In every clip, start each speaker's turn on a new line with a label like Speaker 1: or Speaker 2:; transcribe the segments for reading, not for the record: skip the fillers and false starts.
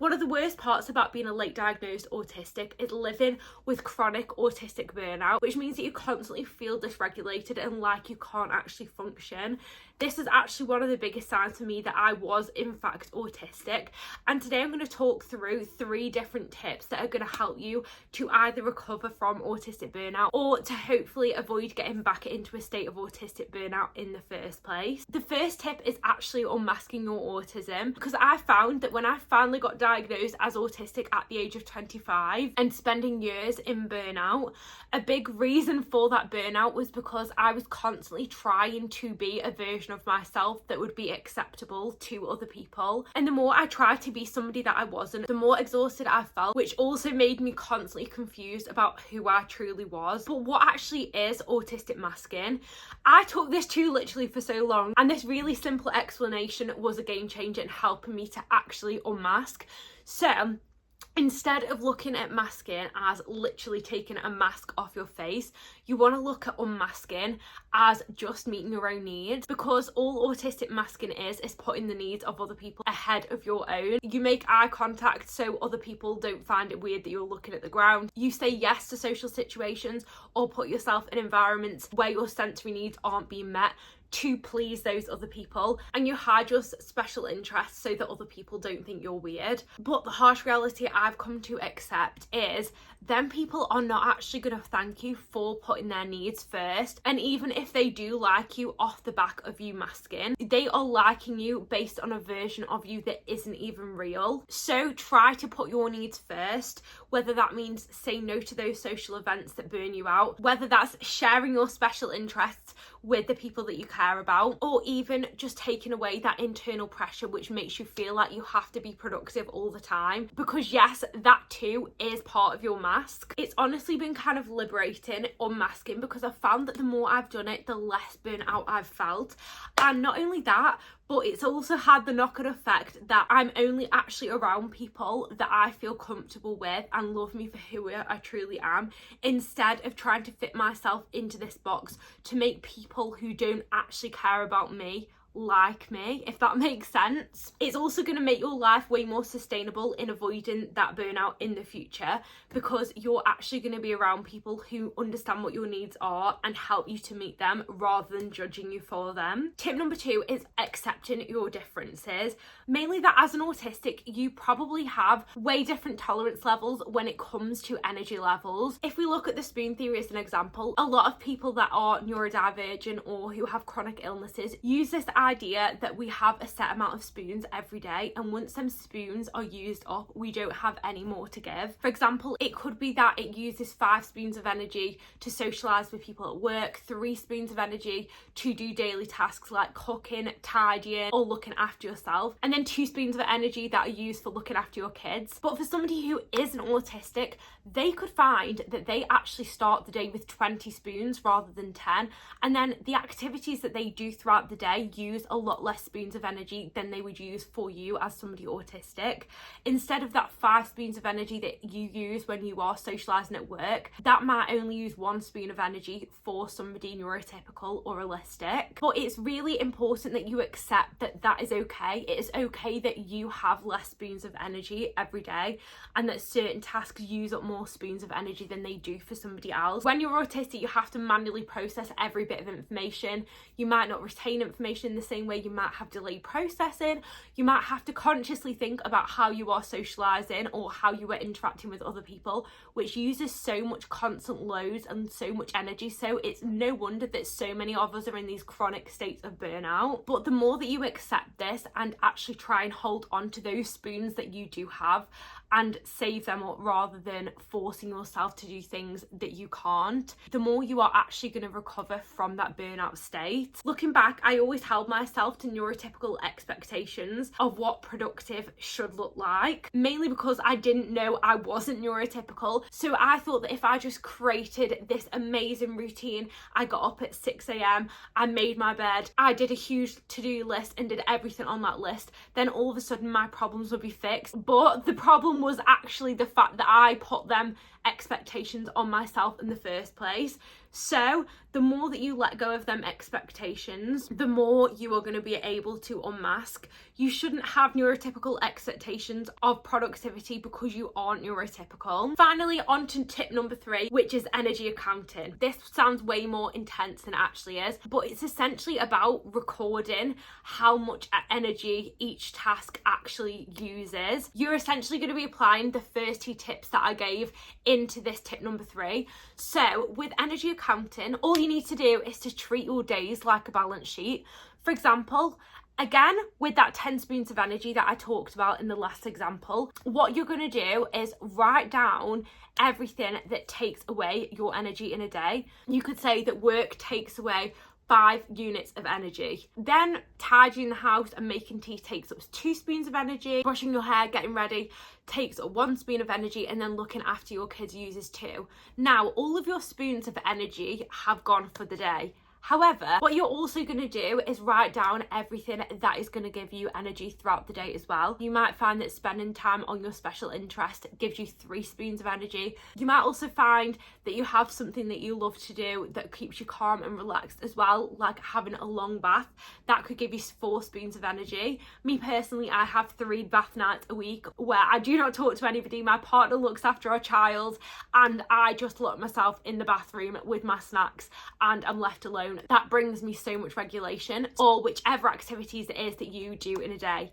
Speaker 1: One of the worst parts about being a late diagnosed autistic is living with chronic autistic burnout, which means that you constantly feel dysregulated and like you can't actually function. This is actually one of the biggest signs for me that I was in fact autistic, and today I'm going to talk through 3 different tips that are going to help you to either recover from autistic burnout or to hopefully avoid getting back into a state of autistic burnout in the first place. The first tip is actually unmasking your autism, because I found that when I finally got diagnosed as autistic at the age of 25 and spending years in burnout, a big reason for that burnout was because I was constantly trying to be a version of myself that would be acceptable to other people, and the more I tried to be somebody that I wasn't, the more exhausted I felt, which also made me constantly confused about who I truly was. But what actually is autistic masking? I took this too literally for so long, and this really simple explanation was a game changer in helping me to actually unmask. So instead of looking at masking as literally taking a mask off your face, you want to look at unmasking as just meeting your own needs, because all autistic masking is putting the needs of other people ahead of your own. You make eye contact so other people don't find it weird that you're looking at the ground. You say yes to social situations or put yourself in environments where your sensory needs aren't being met to please those other people, and you hide your special interests so that other people don't think you're weird. But the harsh reality I've come to accept is then people are not actually going to thank you for putting their needs first, and even if they do like you off the back of you masking, they are liking you based on a version of you that isn't even real. So try to put your needs first, whether that means say no to those social events that burn you out, whether that's sharing your special interests with the people that you care about, or even just taking away that internal pressure which makes you feel like you have to be productive all the time, because yes, that too is part of your mask. It's honestly been kind of liberating unmasking, because I've found that the more I've done it, the less burnout I've felt. And not only that, but it's also had the knock-on effect that I'm only actually around people that I feel comfortable with and love me for who I truly am, instead of trying to fit myself into this box to make people who don't actually care about me like me, if that makes sense. It's also going to make your life way more sustainable in avoiding that burnout in the future, because you're actually going to be around people who understand what your needs are and help you to meet them rather than judging you for them. Tip number 2 is accepting your differences, mainly that as an autistic you probably have way different tolerance levels when it comes to energy levels. If we look at the spoon theory as an example, a lot of people that are neurodivergent or who have chronic illnesses use this idea that we have a set amount of spoons every day, and once them spoons are used up, we don't have any more to give. For example, it could be that it uses 5 spoons of energy to socialise with people at work, 3 spoons of energy to do daily tasks like cooking, tidying or looking after yourself, and then 2 spoons of energy that are used for looking after your kids. But for somebody who isn't autistic, they could find that they actually start the day with 20 spoons rather than 10, and then the activities that they do throughout the day use a lot less spoons of energy than they would use for you as somebody autistic. Instead of that 5 spoons of energy that you use when you are socializing at work, that might only use 1 spoon of energy for somebody neurotypical or autistic. But it's really important that you accept that that is okay. It is okay that you have less spoons of energy every day, and that certain tasks use up more spoons of energy than they do for somebody else. When you're autistic, you have to manually process every bit of information. You might not retain information in the same way. You might have delayed processing. You might have to consciously think about how you are socializing or how you are interacting with other people, which uses so much constant loads and so much energy. So it's no wonder that so many of us are in these chronic states of burnout. But the more that you accept this and actually try and hold on to those spoons that you do have and save them up rather than forcing yourself to do things that you can't, the more you are actually going to recover from that burnout state. Looking back, I always held myself to neurotypical expectations of what productive should look like, mainly because I didn't know I wasn't neurotypical. So I thought that if I just created this amazing routine, I got up at 6 a.m, I made my bed, I did a huge to-do list and did everything on that list, then all of a sudden my problems would be fixed. But the problem was actually the fact that I put them expectations on myself in the first place. So the more that you let go of them expectations, the more you are going to be able to unmask. You shouldn't have neurotypical expectations of productivity because you aren't neurotypical. Finally, on to tip number 3, which is energy accounting. This sounds way more intense than it actually is, but it's essentially about recording how much energy each task actually uses. You're essentially going to be applying the first 2 tips that I gave into this tip number 3. So with energy accounting, all you need to do is to treat your days like a balance sheet. For example, again, with that 10 spoons of energy that I talked about in the last example, what you're going to do is write down everything that takes away your energy in a day. You could say that work takes away 5 units of energy. Then tidying the house and making tea takes up 2 spoons of energy. Brushing your hair, getting ready takes up 1 spoon of energy, and then looking after your kids uses 2. Now, all of your spoons of energy have gone for the day. However, what you're also going to do is write down everything that is going to give you energy throughout the day as well. You might find that spending time on your special interest gives you 3 spoons of energy. You might also find that you have something that you love to do that keeps you calm and relaxed as well, like having a long bath. That could give you 4 spoons of energy. Me personally, I have 3 bath nights a week where I do not talk to anybody. My partner looks after our child and I just lock myself in the bathroom with my snacks and I'm left alone. That brings me so much regulation, or whichever activities it is that you do in a day.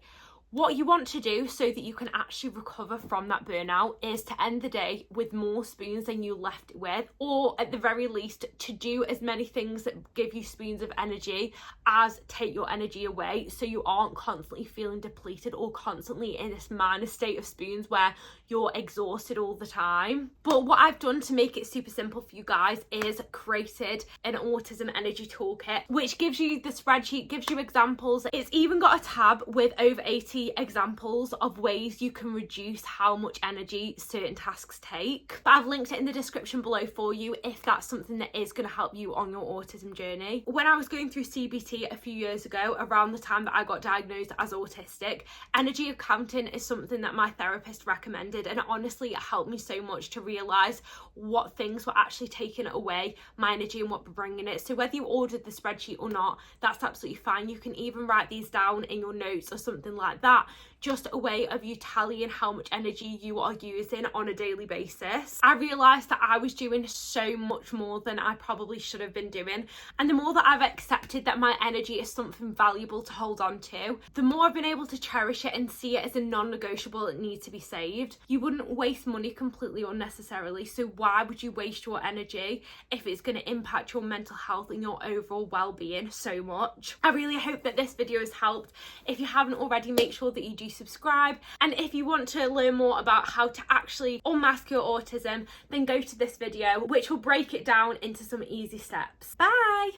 Speaker 1: What you want to do so that you can actually recover from that burnout is to end the day with more spoons than you left it with, or at the very least to do as many things that give you spoons of energy as take your energy away, so you aren't constantly feeling depleted or constantly in this minus state of spoons where you're exhausted all the time. But what I've done to make it super simple for you guys is created an autism energy toolkit, which gives you the spreadsheet, gives you examples. It's even got a tab with over 80 examples of ways you can reduce how much energy certain tasks take. But I've linked it in the description below for you if that's something that is going to help you on your autism journey. When I was going through CBT a few years ago, around the time that I got diagnosed as autistic, energy accounting is something that my therapist recommended, and honestly it helped me so much to realise what things were actually taking away my energy and what were bringing it. So whether you ordered the spreadsheet or not, that's absolutely fine. You can even write these down in your notes or something like that. Just a way of you tallying how much energy you are using on a daily basis. I realised that I was doing so much more than I probably should have been doing, and the more that I've accepted that my energy is something valuable to hold on to, the more I've been able to cherish it and see it as a non-negotiable that needs to be saved. You wouldn't waste money completely unnecessarily, so why would you waste your energy if it's going to impact your mental health and your overall well-being so much? I really hope that this video has helped. If you haven't already, make sure that you do subscribe, and if you want to learn more about how to actually unmask your autism, then go to this video, which will break it down into some easy steps. Bye.